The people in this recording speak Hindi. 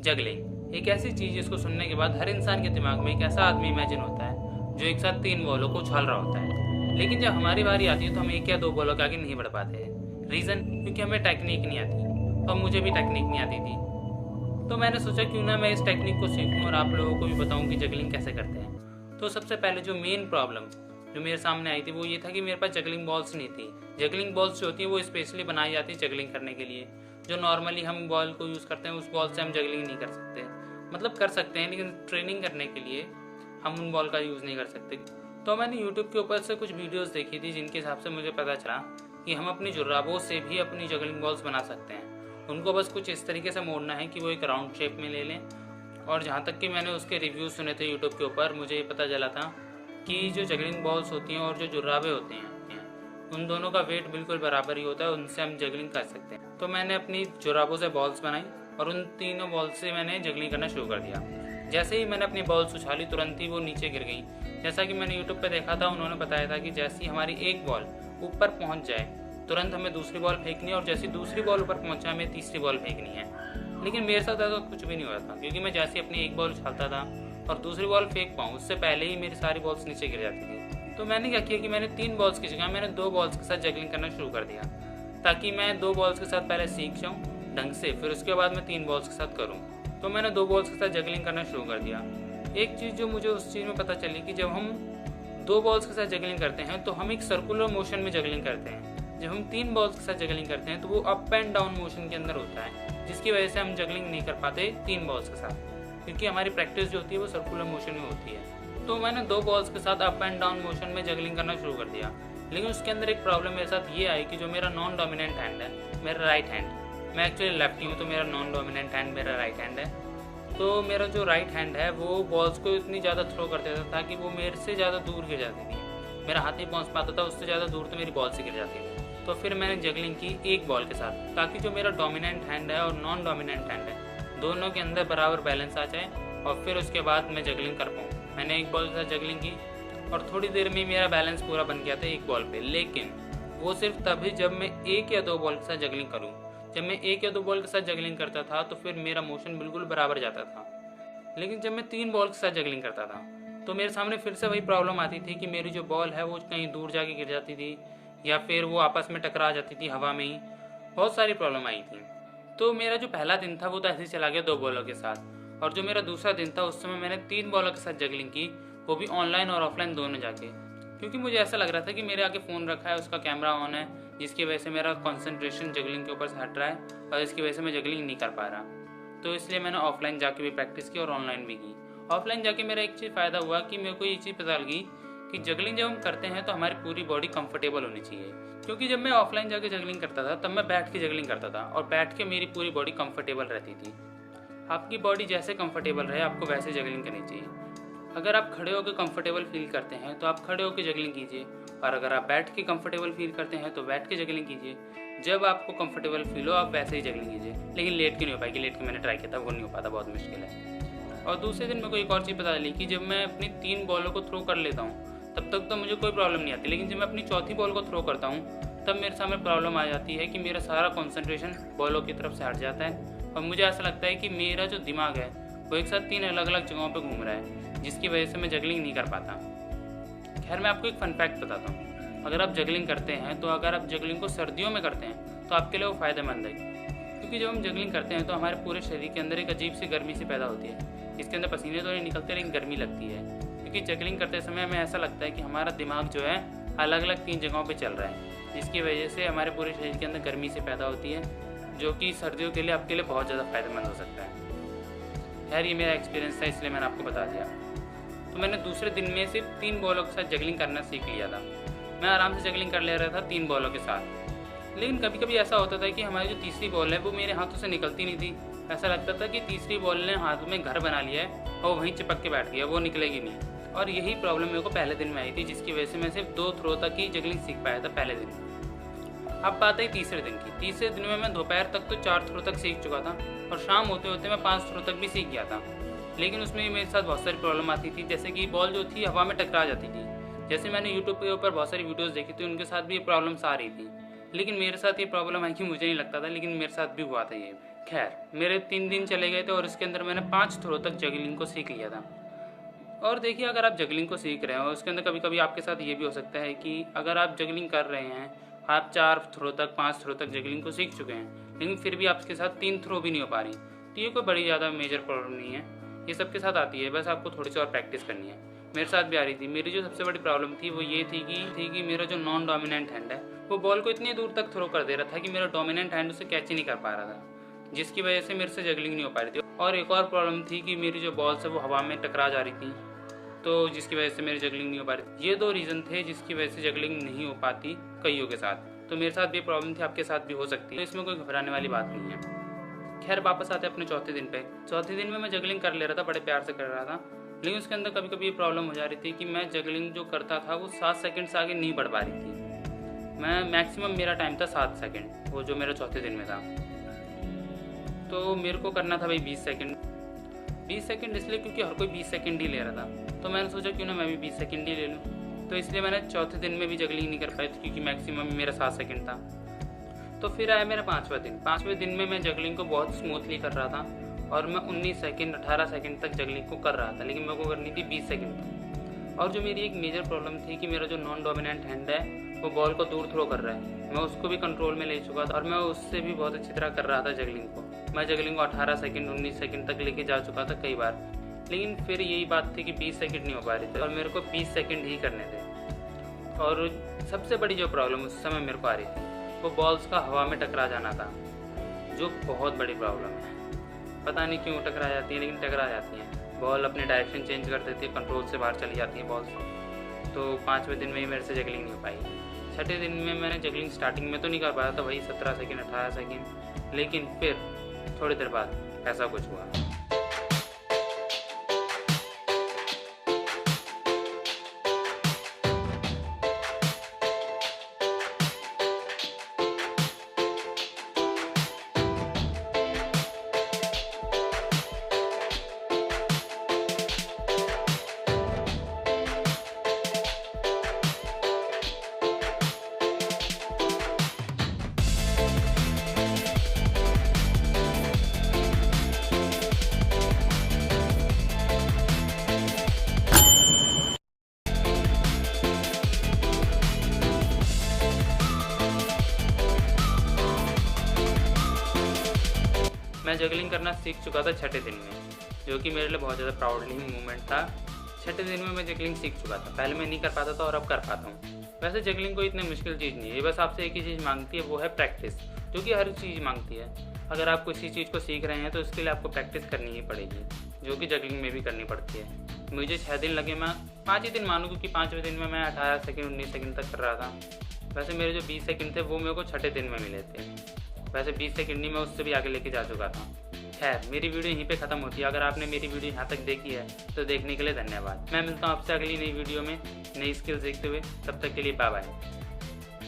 जगलिंग एक ऐसी चीज़ जिसको सुनने के बाद हर इंसान के दिमाग में एक ऐसा आदमी इमेजिन होता है जो एक साथ 3 बॉलों को उछाल रहा होता है। लेकिन जब हमारी बारी आती है तो हम 1 या 2 बॉलों के आगे नहीं बढ़ पाते। रीज़न क्योंकि हमें टेक्निक नहीं आती और मुझे भी टेक्निक नहीं आती थी। तो मैंने सोचा क्यों ना मैं इस टेक्निक को सीखूं और आप लोगों को भी बताऊं कि जगलिंग कैसे करते हैं। तो सबसे पहले जो मेन प्रॉब्लम जो मेरे सामने आई थी वो ये था कि मेरे पास जगलिंग बॉल्स नहीं थी। जगलिंग बॉल्स जो होती है वो स्पेशली बनाई जाती है जगलिंग करने के लिए। जो नॉर्मली हम बॉल को यूज़ करते हैं उस बॉल से हम जगलिंग नहीं कर सकते, मतलब कर सकते हैं लेकिन ट्रेनिंग करने के लिए हम उन बॉल का यूज़ नहीं कर सकते। तो मैंने यूट्यूब के ऊपर से कुछ वीडियोस देखी थी जिनके हिसाब से मुझे पता चला कि हम अपनी जुर्राबों से भी अपनी जगलिंग बॉल्स बना सकते हैं। उनको बस कुछ इस तरीके से मोड़ना है कि वो एक राउंड शेप में ले लें। और जहाँ तक कि मैंने उसके रिव्यूज़ सुने थे यूट्यूब के ऊपर, मुझे ये पता चला था कि जो जगलिंग बॉल्स होती हैं और जो जुर्राबे होते हैं उन दोनों का वेट बिल्कुल बराबर ही होता है, उनसे हम जगलिंग कर सकते हैं। तो मैंने अपनी जुराबों से बॉल्स बनाई और उन तीनों बॉल्स से मैंने जगलिंग करना शुरू कर दिया। जैसे ही मैंने अपनी बॉल्स उछाली तुरंत ही वो नीचे गिर गई। जैसा कि मैंने यूट्यूब पे देखा था, उन्होंने बताया था कि जैसी हमारी एक बॉल ऊपर पहुंच जाए तुरंत हमें दूसरी बॉल फेंकनी है और जैसी दूसरी बॉल ऊपर पहुंच जाए हमें तीसरी बॉल फेंकनी है। लेकिन मेरे साथ ऐसा कुछ भी नहीं हुआ था क्योंकि मैं जैसे अपनी एक बॉल उछालता था और दूसरी बॉल फेंक पाऊँ उससे पहले ही मेरी सारी बॉल्स नीचे गिर जाती थी। तो मैंने क्या किया कि मैंने 3 बॉल्स की जगह मैंने 2 बॉल्स के साथ जगलिंग करना शुरू कर दिया ताकि मैं 2 बॉल्स के साथ पहले सीख जाऊँ ढंग से, फिर उसके बाद मैं 3 बॉल्स के साथ करूँ। तो मैंने 2 बॉल्स के साथ जगलिंग करना शुरू कर दिया। एक चीज़ जो मुझे उस चीज़ में पता चली कि जब हम 2 बॉल्स के साथ जगलिंग करते हैं तो हम एक सर्कुलर मोशन में जगलिंग करते हैं। जब हम 3 बॉल्स के साथ जगलिंग करते हैं तो वो अप एंड डाउन मोशन के अंदर होता है, जिसकी वजह से हम जगलिंग नहीं कर पाते 3 बॉल्स के साथ, क्योंकि हमारी प्रैक्टिस जो होती है वो सर्कुलर मोशन में होती है। तो मैंने 2 बॉल्स के साथ अप एंड डाउन मोशन में जगलिंग करना शुरू कर दिया। लेकिन उसके अंदर एक प्रॉब्लम मेरे साथ ये आई कि जो मेरा नॉन डोमिनेंट हैंड है, मेरा राइट हैंड, मैं एक्चुअली लेफ्टी हूँ तो मेरा नॉन डोमिनेंट हैंड मेरा राइट हैंड है। तो मेरा जो राइट हैंड है वो बॉल्स को इतनी ज़्यादा थ्रो कर देता था कि वो मेरे से ज़्यादा दूर गिर जाती थी। मेरा हाथ नहीं पहुँच पाता था, उससे ज़्यादा दूर तो मेरी बॉल से गिर जाती थी। तो फिर मैंने जगलिंग की एक बॉल के साथ ताकि जो मेरा डोमिनेंट हैंड है और नॉन डोमिनेंट हैंड है दोनों के अंदर बराबर बैलेंस आ जाए और फिर उसके बाद मैं जगलिंग कर पाऊँ। मैंने एक बॉल के साथ जगलिंग की और थोड़ी देर में मेरा बैलेंस पूरा बन गया था एक बॉल पे। लेकिन वो सिर्फ तभी जब मैं 1 या 2 बॉल के साथ जगलिंग करूं। जब मैं 1 या 2 बॉल के साथ जगलिंग करता था तो फिर मेरा मोशन बिल्कुल बराबर जाता था। लेकिन जब मैं 3 बॉल के साथ जगलिंग करता था तो मेरे सामने फिर से वही प्रॉब्लम आती थी कि मेरी जो बॉल है वो कहीं दूर जाके गिर जाती थी या फिर वो आपस में टकरा जाती थी हवा में ही। बहुत सारी प्रॉब्लम आई थी। तो मेरा जो पहला दिन था वो तो ऐसे ही चला गया 2 बॉलों के साथ, और जो मेरा दूसरा दिन था उस समय मैंने 3 बॉलों के साथ जगलिंग की, वो भी ऑनलाइन और ऑफलाइन दोनों जाके, क्योंकि मुझे ऐसा लग रहा था कि मेरे आगे फ़ोन रखा है, उसका कैमरा ऑन है, जिसकी वजह से मेरा कंसंट्रेशन जगलिंग के ऊपर से हट रहा है और इसकी वजह से मैं जगलिंग नहीं कर पा रहा। तो इसलिए मैंने ऑफलाइन जाके भी प्रैक्टिस की और ऑनलाइन भी की। ऑफलाइन जाके मेरा एक चीज़ फ़ायदा हुआ कि मेरे को ये चीज़ पता लगी कि जगलिंग जब हम करते हैं तो हमारी पूरी बॉडी कंफर्टेबल होनी चाहिए। क्योंकि जब मैं ऑफलाइन जाके जगलिंग करता था तब मैं बैठ के जगलिंग करता था और बैठ के मेरी पूरी बॉडी कंफर्टेबल रहती थी। आपकी बॉडी जैसे कंफर्टेबल रहे आपको वैसे जगलिंग करनी चाहिए। अगर आप खड़े होकर कंफर्टेबल फील करते हैं तो आप खड़े होकर जगलिंग कीजिए, और अगर आप बैठ के कंफर्टेबल फील करते हैं तो बैठ के जगलिंग कीजिए। जब आपको कंफर्टेबल फील हो आप वैसे ही जगलिंग कीजिए। लेकिन लेट के नहीं हो पाएगी, लेट के मैंने ट्राई किया था, वो नहीं हो पाता, बहुत मुश्किल है। और दूसरे दिन मेरे को एक और चीज़ पता चली कि जब मैं अपनी 3 बॉलों को थ्रो कर लेता हूँ तब तक तो मुझे कोई प्रॉब्लम नहीं आती, लेकिन जब मैं अपनी चौथी बॉल को थ्रो करता हूँ तब मेरे सामने प्रॉब्लम आ जाती है कि मेरा सारा कॉन्सेंट्रेशन बॉलों की तरफ से हट जाता है और मुझे ऐसा लगता है कि मेरा जो दिमाग है वो एक साथ 3 अलग अलग जगहों पे घूम रहा है, जिसकी वजह से मैं जगलिंग नहीं कर पाता। खैर मैं आपको एक फन फैक्ट बताता हूँ। अगर आप जगलिंग करते हैं तो अगर आप जगलिंग को सर्दियों में करते हैं तो आपके लिए वो फ़ायदेमंद है, क्योंकि जब हम जगलिंग करते हैं तो हमारे पूरे शरीर के अंदर एक अजीब सी गर्मी सी पैदा होती है। इसके अंदर पसीने तो नहीं निकलते लेकिन गर्मी लगती है, क्योंकि जगलिंग करते समय हमें ऐसा लगता है कि हमारा दिमाग जो है अलग अलग 3 जगहों पे चल रहा है, जिसकी वजह से हमारे पूरे शरीर के अंदर गर्मी से पैदा होती है, जो कि सर्दियों के लिए आपके लिए बहुत ज़्यादा फ़ायदेमंद हो सकता है। खैर ये मेरा एक्सपीरियंस था इसलिए मैंने आपको बता दिया। तो मैंने दूसरे दिन में सिर्फ 3 बॉलों के साथ जगलिंग करना सीख लिया था। मैं आराम से जगलिंग कर ले रहा था 3 बॉलों के साथ। लेकिन कभी कभी ऐसा होता था कि हमारी जो तीसरी बॉल है वो मेरे हाथों से निकलती नहीं थी। ऐसा लगता था कि तीसरी बॉल ने हाथ में घर बना लिया है और वहीं चिपक के बैठ गया, वो निकलेगी नहीं। और यही प्रॉब्लम मेरे को पहले दिन में आई थी, जिसकी वजह से मैं सिर्फ 2 थ्रो तक ही जगलिंग सीख पाया था पहले दिन। अब बात है तीसरे दिन की। तीसरे दिन में मैं दोपहर तक तो 4 थ्रो तक सीख चुका था और शाम होते होते मैं 5 थ्रो तक भी सीख गया था। लेकिन उसमें मेरे साथ बहुत सारी प्रॉब्लम आती थी, जैसे कि बॉल जो थी हवा में टकरा जाती थी। जैसे मैंने यूट्यूब के ऊपर बहुत सारी वीडियोस देखी थी, उनके साथ भी ये प्रॉब्लम्स आ रही थी। लेकिन मेरे साथ ये प्रॉब्लम है कि मुझे नहीं लगता था, लेकिन मेरे साथ भी हुआ था ये। खैर, मेरे 3 दिन चले गए थे और इसके अंदर मैंने 5 थ्रो तक जगलिंग को सीख लिया था। और देखिए, अगर आप जगलिंग को सीख रहे हो, उसके अंदर कभी कभी आपके साथ ये भी हो सकता है कि अगर आप जगलिंग कर रहे हैं, आप 4 थ्रो तक 5 थ्रो तक जगलिंग को सीख चुके हैं, लेकिन फिर भी आपके साथ 3 थ्रो भी नहीं हो पा रही, तो ये कोई बड़ी ज़्यादा मेजर प्रॉब्लम नहीं है। ये सबके साथ आती है, बस आपको थोड़ी सी और प्रैक्टिस करनी है। मेरे साथ भी आ रही थी। मेरी जो सबसे बड़ी प्रॉब्लम थी वो ये थी कि मेरा जो नॉन डोमिनेंट हैंड है वो बॉल को इतनी दूर तक थ्रो कर दे रहा था कि मेरा डोमिनेंट हैंड उसे कैच ही नहीं कर पा रहा था, जिसकी वजह से मेरे से जगलिंग नहीं हो पा रही थी। और एक और प्रॉब्लम थी कि मेरी जो बॉल्स है वो हवा में टकरा जा रही थी, तो जिसकी वजह से मेरी जगलिंग नहीं हो पा रही थी। ये 2 रीज़न थे जिसकी वजह से जगलिंग नहीं हो पाती कईयों के साथ। तो मेरे साथ भी प्रॉब्लम थी, आपके साथ भी हो सकती है, तो इसमें कोई घबराने वाली बात नहीं है। खैर, वापस आते अपने चौथे दिन पे। चौथे दिन में मैं जगलिंग कर ले रहा था, बड़े प्यार से कर रहा था, लेकिन उसके अंदर कभी कभी ये प्रॉब्लम हो जा रही थी कि मैं जगलिंग जो करता था वो 7 सेकंड से आगे नहीं बढ़ पा रही थी। मैं मैक्सिमम मेरा टाइम था 7 सेकंड, वो जो मेरा चौथे दिन में था। तो मेरे को करना था भाई 20 सेकंड। 20 सेकंड इसलिए क्योंकि हर कोई 20 सेकंड ही ले रहा था, तो मैंने सोचा क्यों ना मैं भी 20 सेकंड ही ले लूँ। तो इसलिए मैंने चौथे दिन में भी जगलिंग नहीं कर पाई थी, क्योंकि मैक्सिमम मेरा 7 सेकंड था। तो फिर आया मेरा 5वां दिन। 5वें दिन में मैं जगलिंग को बहुत स्मूथली कर रहा था और मैं 19 सेकंड 18 सेकंड तक जगलिंग को कर रहा था, लेकिन मेरे को करनी थी 20 सेकंड तक। और जो मेरी एक मेजर प्रॉब्लम थी कि मेरा जो नॉन डोमिनेंट हैंड है वो बॉल को दूर थ्रो कर रहा है, मैं उसको भी कंट्रोल में ले चुका था और मैं उससे भी बहुत अच्छी तरह कर रहा था जगलिंग को। मैं जगलिंग को 18 सेकंड 19 सेकंड तक लेके जा चुका था कई बार, लेकिन फिर यही बात थी कि 20 सेकंड नहीं हो पा रही थी और मेरे को 20 सेकंड ही करने थे। और सबसे बड़ी जो प्रॉब्लम उस समय मेरे को आ रही थी वो बॉल्स का हवा में टकरा जाना था, जो बहुत बड़ी प्रॉब्लम है। पता नहीं क्यों टकरा जाती है, लेकिन टकरा जाती हैं। बॉल अपने डायरेक्शन चेंज कर देती है, कंट्रोल से बाहर चली जाती है बॉल्स। तो 5वें दिन में ही मेरे से जगलिंग नहीं हो पाई। 6ठे दिन में मैंने जगलिंग स्टार्टिंग में तो नहीं कर पाया था, वही 17 सेकंड 18 सेकंड, लेकिन फिर थोड़ी देर बाद ऐसा कुछ हुआ। मैं जगलिंग करना सीख चुका था 6ठे दिन में, जो कि मेरे लिए बहुत ज़्यादा प्राउडली मूवमेंट था। 6ठे दिन में मैं जगलिंग सीख चुका था। पहले मैं नहीं कर पाता था और अब कर पाता हूँ। वैसे जगलिंग कोई इतनी मुश्किल चीज़ नहीं है, ये बस आपसे एक ही चीज़ मांगती है, वो है प्रैक्टिस, जो कि हर चीज़ मांगती है। अगर आप किसी चीज़ को सीख रहे हैं तो इसके लिए आपको प्रैक्टिस करनी ही पड़ेगी, जो कि जगलिंग में भी करनी पड़ती है। मुझे 6 दिन लगे, मैं 5 ही दिन मानूँ, क्योंकि 5वें दिन में मैं 18 सेकंड 19 सेकंड तक कर रहा था। वैसे मेरे जो 20 सेकंड थे वो मेरे को 6ठे दिन में मिले थे। वैसे 20 सेकंड नहीं, मैं उससे भी आगे लेके जा चुका था। खैर, मेरी वीडियो यहीं पे ख़त्म होती है। अगर आपने मेरी वीडियो यहाँ तक देखी है तो देखने के लिए धन्यवाद। मैं मिलता हूँ आपसे अगली नई वीडियो में नई स्किल्स देखते हुए। तब तक के लिए बाय बाय।